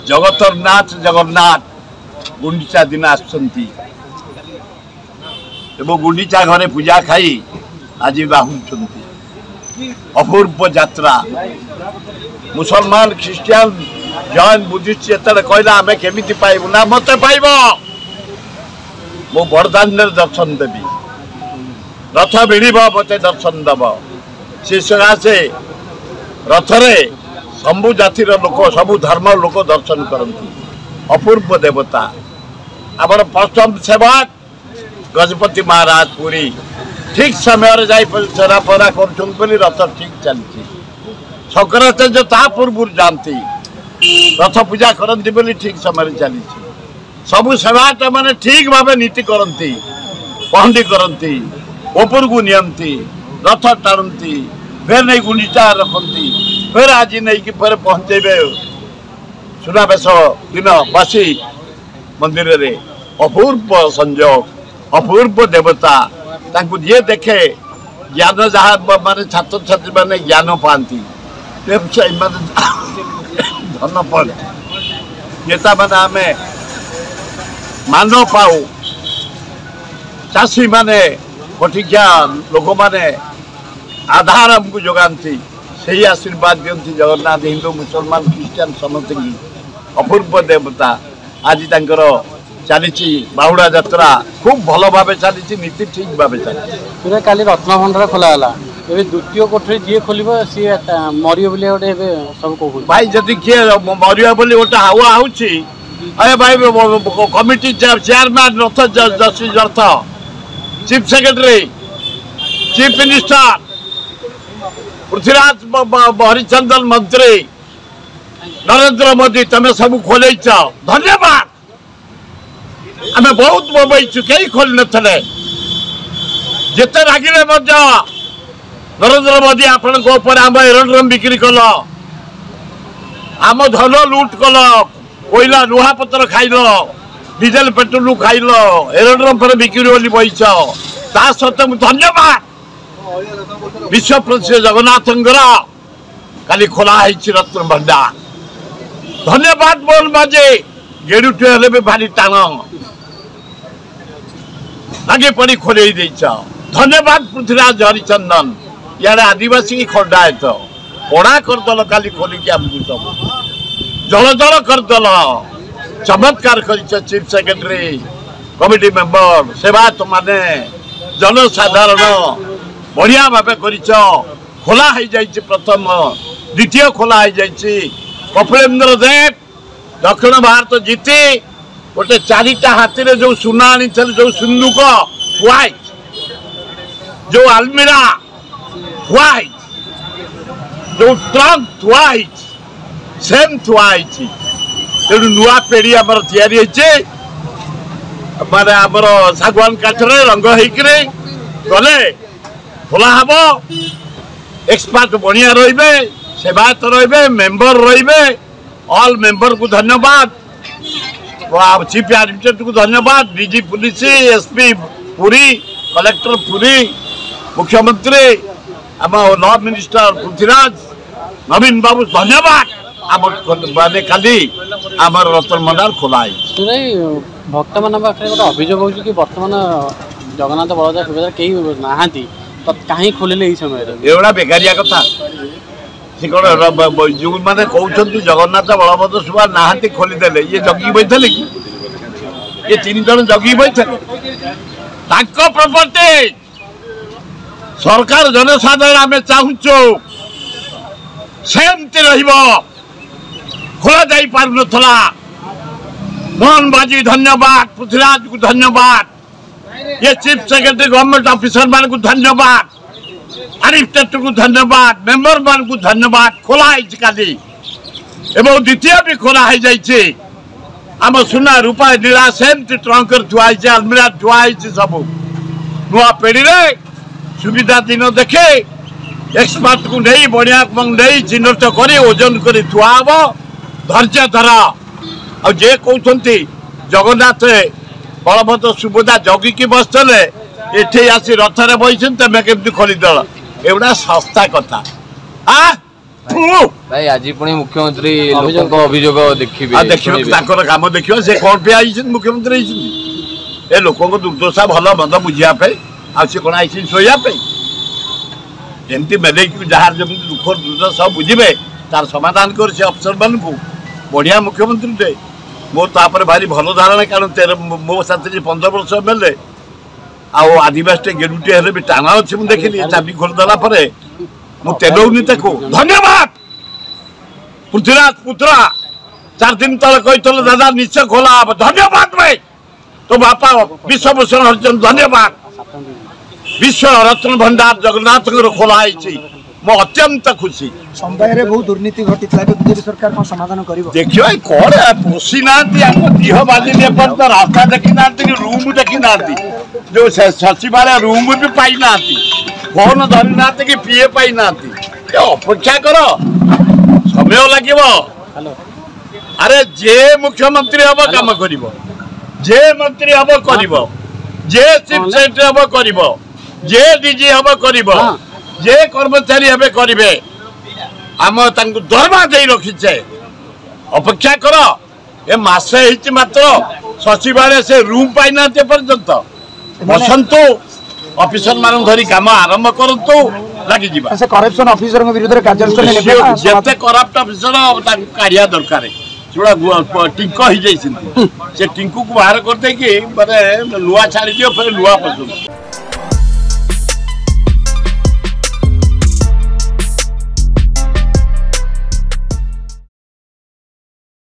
जगतर नाथ जगन्नाथ गुंडीचा दिन आसुंती एवं गुंडीचा घरे पूजा खाई आज बाहुंचंती अपूर्व यात्रा मुसलमान ख्रीस्टियान जैन बुद्धिस्ट जिते कहला आम केमी पाइबू ना मत पाइब मो बरदान दर्शन देवी रथ भिड़ मत दर्शन दब से सकाशे रथरे सबु जातिर लोक सबु धर्म लोक दर्शन करती अपूर्व देवता आमर पश्चिम सेवक गजपति महाराज पुरी ठीक समय चरापरा कर रथ ठीक चलती शंकराचार्य ता पूर्व जानती रथ पूजा करती बोली ठीक समय चली सबु सेवाट मैंने ठीक भाव नीति करती पहंडी करती ऊपर को नियंती रथ टाणती फिर नहीं गुंडीचा रखती फिर आज नहीं कि फिर पहुंचे सुनावेश दिन बसी मंदिर रे अपूर्व संयोग अपूर्व देवता तांकु जे देखे ज्ञान जहाँ माने छात्र छात्री माने ज्ञान पाती धन पड़े नेता माने आमे मान पाऊ चाषी माने कटिकिया लोक माने आधार हमको जोगाती से आशीर्वाद दिखती जगन्नाथ हिंदू मुसलमान ख्रीस्टान समस्त की अपूर्व देवता आज चली बाहुड़ा यात्रा खूब भल भाव चली नीति ठीक भाव चली काली रत्नभंडार खोला द्वितीय कोठरी जी खोल सी मर गोटे सब कह भाई जदि किए मर गोटे हावा अरे भाई कमिटी चेयरमैन रथ जस्टिस रथ chief secretary chief minister Prithviraj Harichandan मंत्री नरेंद्र मोदी तमें सब खोल धन्यवाद आम बहुत मोबाइल कई खोल नी जिते रागिले नरेंद्र मोदी आपण आम एरोड्रम बिक्री कल आम धन लुट कल कोईला लुहा पत्र खाइल डीजेल पेट्रोल खाइल एरोड्रम पर बिक्री बोली बहीच ता सत्वे मुझे धन्यवाद विश्व प्रसिद्ध जगन्नाथ काली खोलाई रत्न भंडार धन्यवाद बोल बाजे गेड़ुटे हेले भी भारी टाण लगे पड़ी खोल धन्यवाद पृथ्वीराज हरिचंदन यार आदिवासी की खंडायत पड़ा करदल काली खोलिकी आमको सब जल जल करदल चमत्कार कर चीफ सेक्रेटरी कमिटी मेंबर सेवायत माने जनसाधारण बढ़िया भाव कर खोला हो जाइए प्रथम द्वितीय खोला हो जाइए कपिलेन्द्र देव दक्षिण भारत जीति गोटे चारिटा हाथी रे जो सुना आनी जो सिंधुक व्हाइट जो आलमीरा व्हाइट जो ट्रंक व्हाइट सेम थुआई तेणु नुआ पेड़ी आमर तैयारी माने आमर सागवान काठरे रंग होइकरे गले खोला हम एक्सपर्ट बढ़िया रे सेवायत रे मेंबर रे ऑल मेंबर को धन्यवाद चीफ एडमिनिस्ट्रेटर को धन्यवाद DG police SP Puri collector Puri मुख्यमंत्री आम लॉ मिनिस्टर पृथ्वीराज नवीन बाबू धन्यवाद आम माने काली आमर रत्न भंडार खोलाई भक्त मान पाखे गोटे अभियोग हो कि बर्तमान जगन्नाथ बलदेव सुभद्रा कई नहांती तो कहीं खोलिले यही समय एगुड़ा बेकारिया कथा सी कौन जो मैंने कहते जगन्नाथ बलभद्र सुभद्रा नहांती खोलीदे ये जगी बैठे कि ये 3 जन जगी बैठे प्रॉपर्टी सरकार जनसाधारण आम चाहूँ सेमती खोला जा पार नाला मोहन बाजी धन्यवाद पृथ्वीराज को धन्यवाद ये चीफ सेक्रेटरी गवर्नमेंट ऑफिसर मान को धन्यवाद एडमिनिस्ट्रेटर को धन्यवाद मेंबर मान को धन्यवाद खोला काली एवं द्वितीय भी खोला आम सुना रूपा नीला सेमती ट्रंकर थुआई आलमीरा थुआई सब नुआ पेड़ी सुविधा दिन देखे एक्सपर्ट को नहीं बढ़िया नहीं चिन्हित कर ओजन कर थुआ धैर्य धर आ जे कहते जगन्नाथ बलभद्र सुभद्रा जगिकी बसते ये आसी रथरे बही तेमें केमती खोलीदेल एगुड़ा सस्ता कथा भाई आज पुणी मुख्यमंत्री अभियोग देखिए देखिए काम देखिए से कौन पे आई मुख्यमंत्री ए लोक दुर्दशा भल मंद बुझापी आसी कौन आई शोवाई एमती मेले जहाँ जमी दुख दुर्दशा बुझे तार समाधान कर अफसर मान बढ़िया मुख्यमंत्री टे मोर भारी भल धारणा कारण मो साथ 15 वर्ष एमएलए आदिवासी गेरुटे हेल्ले भी टाणा अच्छे मुझे देखिली चाबी खोलदेला मुझे तेलौनी धन्यवाद पृथ्वीराज पुत्रा 4 दिन तले कही दादा निश्चय खोला हम धन्यवाद भाई तो बापा विश्वभूषण हरिचंद धन्यवाद विश्व रत्न भंडार जगन्नाथ खोला मो अत्यंत खुशी समुदाय बहुत दुर्नीति घटी बीजेपी सरकार कौन समाधान कर देखिए कौन पोषी ना दीह बाजी रास्ता देखी ना रूम देखी ना जो सचिवालय रूम भी पाई ना फोन धरी ना कि पीए पाई ना अपेक्षा कर समय लगे अरे जे मुख्यमंत्री हम काम कर जे मंत्री हम कर जे चीफ सेक्रेटरी हम कर जे डीजी हम कर जे कर्मचारी हे करेंगे आम दरमा दे रखीचे अपेक्षा कर ए मसे मात्र सचिवालय से रूम पाई ना पर्यंत बसंतु ऑफिसर मान धरी काम आरंभ करतु लगी करप्शन ऑफिसर विरुद्ध कार्यानुष्ठान जिते करप्ट ऑफिसर काढ़िया दरकार चूड़ा टिंक हो जाए टिंकू को बाहर करदे कि माने लुआ छाड़ी दियो फिर लुआ पसंद